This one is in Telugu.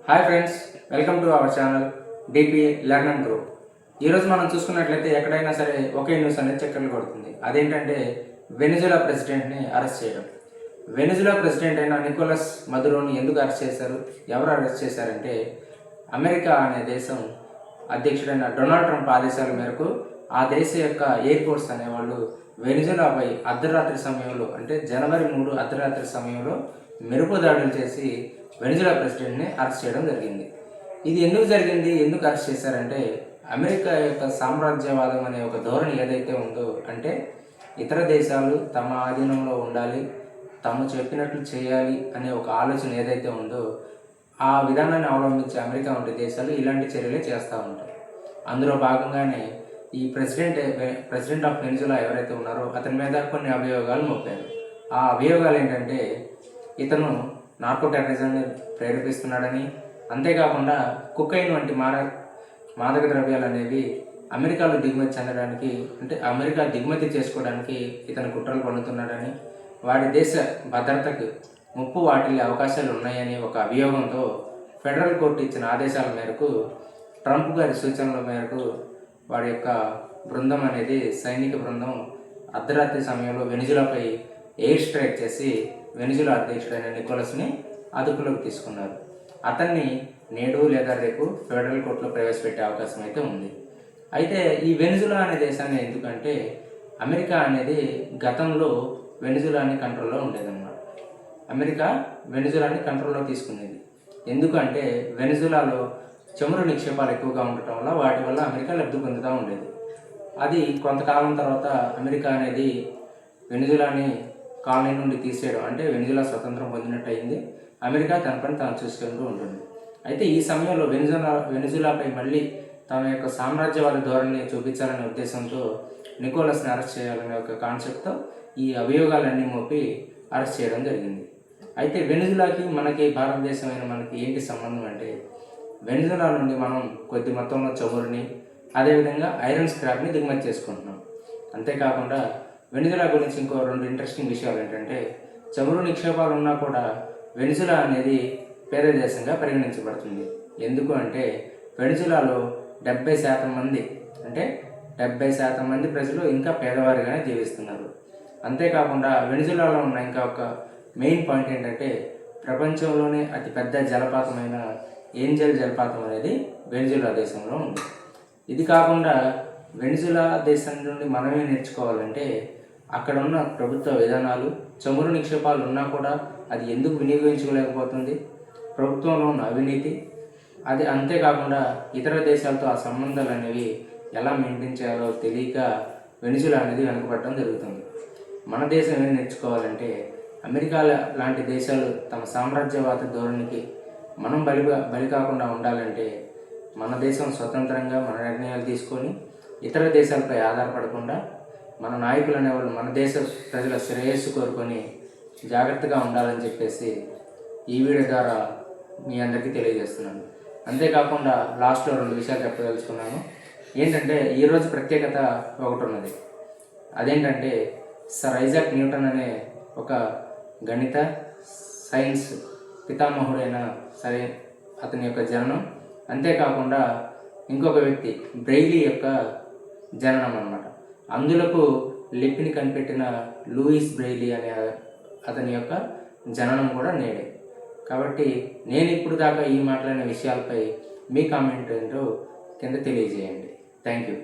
Hi friends, welcome to our channel DP learn and grow. ఈరోజు మనం చూసుకున్నట్లయితే ఎక్కడైనా సరే ఒకే న్యూస్ అనేది చక్కర్లు కొడుతుంది. అదేంటంటే వెనిజులా ప్రెసిడెంట్ని అరెస్ట్ చేయడం. వెనిజులా ప్రెసిడెంట్ అయిన నికోలస్ మదురోని ఎందుకు అరెస్ట్ చేశారు, ఎవరు అరెస్ట్ చేశారంటే అమెరికా అనే దేశం అధ్యక్షుడైన డొనాల్డ్ ట్రంప్ ఆదేశాల మేరకు ఆ దేశ యొక్క ఎయిర్ ఫోర్స్ అనేవాళ్ళు వెనిజులాపై అర్ధరాత్రి సమయంలో అంటే జనవరి 3 అర్ధరాత్రి సమయంలో మెరుపు దాడులు చేసి వెనిజులా ప్రెసిడెంట్ని అరెస్ట్ చేయడం జరిగింది. ఇది ఎందుకు జరిగింది, ఎందుకు అరెస్ట్ చేశారంటే అమెరికా యొక్క సామ్రాజ్యవాదం అనే ఒక ధోరణి ఏదైతే ఉందో, అంటే ఇతర దేశాలు తమ ఆధీనంలో ఉండాలి, తాము చెప్పినట్లు చేయాలి అనే ఒక ఆలోచన ఏదైతే ఉందో ఆ విధానాన్ని అవలంబించే అమెరికా వంటి దేశాలు ఇలాంటి చర్యలే చేస్తూ ఉంటాయి. అందులో భాగంగానే ఈ ప్రెసిడెంట్ ఆఫ్ వెనిజులా ఎవరైతే ఉన్నారో అతని మీద కొన్ని అభియోగాలు మోపారు. ఆ అభియోగాలు ఏంటంటే ఇతను నార్కో టెర్రరిజంని ప్రేరేపిస్తున్నాడని, అంతేకాకుండా కుకైన్ వంటి మాదక ద్రవ్యాలు అనేవి అమెరికాలో దిగుమతి చెందడానికి అంటే అమెరికా దిగుమతి చేసుకోవడానికి ఇతను కుట్రలు పన్నుతున్నాడని, వాడి దేశ భద్రతకు ముప్పు వాటిల్లే అవకాశాలు ఉన్నాయని ఒక అభియోగంతో ఫెడరల్ కోర్టు ఇచ్చిన ఆదేశాల మేరకు ట్రంప్ గారి సూచనల మేరకు వాడి యొక్క బృందం అనేది సైనిక బృందం అర్ధరాత్రి సమయంలో వెనిజులాపై ఎయిర్ స్ట్రైక్ చేసి వెనిజులా అధ్యక్షుడైన నికోలస్ని అదుపులోకి తీసుకున్నారు. అతన్ని నేడు లేదా రేపు ఫెడరల్ కోర్టులో ప్రవేశపెట్టే అవకాశం అయితే ఉంది. అయితే ఈ వెనిజులా అనే దేశాన్ని ఎందుకంటే అమెరికా అనేది గతంలో వెనిజులాని కంట్రోల్లో ఉండేదన్నమాట. అమెరికా వెనిజులాని కంట్రోల్లో తీసుకునేది. ఎందుకంటే వెనిజులాలో చమురు నిక్షేపాలు ఎక్కువగా ఉండటం వల్ల వాటి వల్ల అమెరికా లబ్ధి పొందుతూ ఉండేది. అది కొంతకాలం తర్వాత అమెరికా అనేది వెనిజులాని కాలనీ నుండి తీసేయడం అంటే వెనిజులా స్వతంత్రం పొందినట్టు అయింది. అమెరికా తన పని తాను చూసుకుంటూ ఉంటుంది. అయితే ఈ సమయంలో వెనిజులాపై మళ్ళీ తన యొక్క సామ్రాజ్యవాద ధోరణిని చూపించాలనే ఉద్దేశంతో నికోలస్ని అరెస్ట్ చేయాలనే ఒక కాన్సెప్ట్తో ఈ అభియోగాలన్నీ మోపి అరెస్ట్ చేయడం జరిగింది. అయితే వెనిజులాకి మనకి భారతదేశమైన మనకి ఏంటి సంబంధం అంటే వెనిజులా నుండి మనం కొద్ది మొత్తంలో చమురుని అదేవిధంగా ఐరన్ స్క్రాప్ని దిగుమతి చేసుకుంటున్నాం. అంతేకాకుండా వెనిజులా గురించి ఇంకో 2 ఇంట్రెస్టింగ్ విషయాలు ఏంటంటే చమురు నిక్షేపాలు ఉన్నా కూడా వెనిజులా అనేది పేద దేశంగా పరిగణించబడుతుంది. ఎందుకు అంటే వెనిజులాలో 70% మంది అంటే 70% మంది ప్రజలు ఇంకా పేదవారిగానే జీవిస్తున్నారు. అంతేకాకుండా వెనిజులాలో ఉన్న ఇంకా ఒక మెయిన్ పాయింట్ ఏంటంటే ప్రపంచంలోనే అతిపెద్ద జలపాతమైన ఏంజల్ జలపాతం అనేది వెనిజులా దేశంలో ఉంది. ఇది కాకుండా వెనిజులా దేశం నుండి మనమే నేర్చుకోవాలంటే అక్కడ ఉన్న ప్రభుత్వ విధానాలు, చమురు నిక్షేపాలు ఉన్నా కూడా అది ఎందుకు వినియోగించుకోలేకపోతుంది, ప్రభుత్వంలో ఉన్న అవినీతి, అది అంతేకాకుండా ఇతర దేశాలతో ఆ సంబంధాలు అనేవి ఎలా మెయింటైన్ చేయాలో తెలియక వెనిజులా అనేది వెనుకబడటం జరుగుతుంది. మన దేశం ఏం నేర్చుకోవాలంటే అమెరికా లాంటి దేశాలు తమ సామ్రాజ్యవాద ధోరణికి మనం బలి కాకుండా ఉండాలంటే మన దేశం స్వతంత్రంగా మన నిర్ణయాలు తీసుకొని ఇతర దేశాలపై ఆధారపడకుండా మన నాయకులు అనేవాళ్ళు మన దేశ ప్రజల శ్రేయస్సు కోరుకొని జాగ్రత్తగా ఉండాలని చెప్పేసి ఈ వీడియో ద్వారా మీ అందరికీ తెలియజేస్తున్నాను. అంతేకాకుండా లాస్ట్లో 2 విషయాలు చెప్పదలుచుకున్నాను. ఏంటంటే ఈరోజు ప్రత్యేకత ఒకటి ఉన్నది. అదేంటంటే సర్ ఐజాక్ న్యూటన్ అనే ఒక గణిత సైన్స్ పితామహుడైన అతని యొక్క జననం, అంతేకాకుండా ఇంకొక వ్యక్తి బ్రెయిలీ యొక్క జననం అన్నమాట. అందులకు లిపిని కనిపెట్టిన లూయిస్ బ్రెయిలీ అనే అతని యొక్క జననం కూడా నేడే. కాబట్టి నేను ఇప్పుడు దాకా ఈ మాట్లాడిన విషయాలపై మీ కామెంట్ ఏంటో కింద తెలియజేయండి. Thank you.